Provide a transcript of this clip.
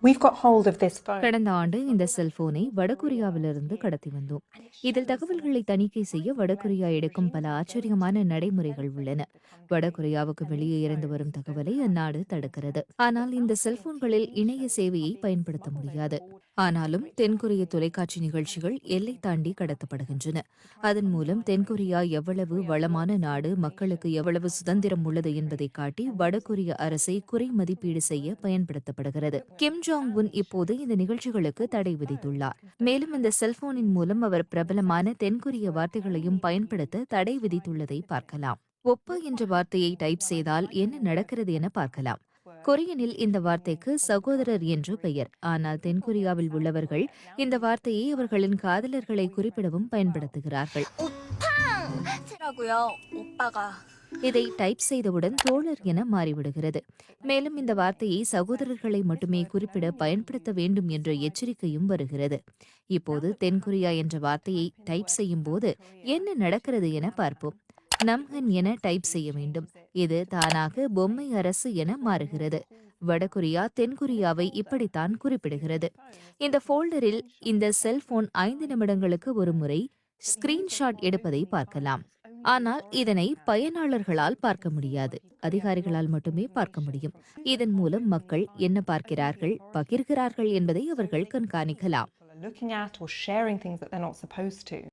We've got hold of this phone. கடந்த ஆண்டு இந்த செல்போனை வடகொரியாவிலிருந்து கடத்தி வந்தோம். இதில் தகவல்களை தணிக்கை செய்ய வடகொரியா எடுக்கும் பல ஆச்சரியமான நடைமுறைகள் உள்ளன. வடகொரியாவுக்கு வெளியே இருந்து வரும் தகவலை அந்நாடு தடுக்கிறது. ஆனால் இந்த செல்போன்களில் இணைய சேவையை பயன்படுத்த முடியாது. ஆனாலும் தென்கொரிய தொலைக்காட்சி நிகழ்ச்சிகள் எல்லை தாண்டி கடத்தப்படுகின்றன. அதன் மூலம் தென்கொரியா எவ்வளவு வளமான நாடு, மக்களுக்கு எவ்வளவு சுதந்திரம் உள்ளது என்பதை காட்டி வடகொரிய அரசை குறை மதிப்பீடு செய்ய பயன்படுத்தப்படுகிறது. கிம் ஜாங் உன் இப்போது இந்த நிகழ்ச்சிகளுக்கு தடை விதித்துள்ளார். மேலும் இந்த செல்போனின் மூலம் அவர் பிரபலமான தென்கொரிய வார்த்தைகளையும் பயன்படுத்த தடை விதித்துள்ளதை பார்க்கலாம். ஒப்பா என்ற வார்த்தையை டைப் செய்தால் என்ன நடக்கிறது என பார்க்கலாம். கொரியனில் இந்த வார்த்தைக்கு சகோதரர் என்று பெயர். ஆனால் தென்கொரியாவில் உள்ளவர்கள் இந்த வார்த்தையை அவர்களின் காதலர்களை குறிப்பிடவும் பயன்படுத்துகிறார்கள். இதை டைப் செய்தவுடன் தோழர் என மாறிவிடுகிறது. மேலும் இந்த வார்த்தையை சகோதரர்களை மட்டுமே குறிப்பிட பயன்படுத்த வேண்டும் என்ற எச்சரிக்கையும் வருகிறது. இப்போது தென்கொரியா என்ற வார்த்தையை டைப் செய்யும் போது என்ன நடக்கிறது என பார்ப்போம். நம்ஹன் என டைப் செய்ய வேண்டும். இது தானாக பொம்மை அரசு என மாறுகிறது. வடகொரியா தென்கொரியாவை இப்படித்தான் குறிப்பிடுகிறது. இந்த போல்டரில் இந்த செல்போன் 5 நிமிடங்களுக்கு ஒரு முறை ஸ்கிரீன்ஷாட் எடுப்பதை பார்க்கலாம். ஆனால் இதனை பயனாளர்களால் பார்க்க முடியாது. அதிகாரிகளால் மட்டுமே பார்க்க முடியும். இதன் மூலம் மக்கள் என்ன பார்க்கிறார்கள், பகிர்கிறார்கள் என்பதை அவர்கள் கண்காணிக்கலாம். Looking at or sharing things that they're not supposed to.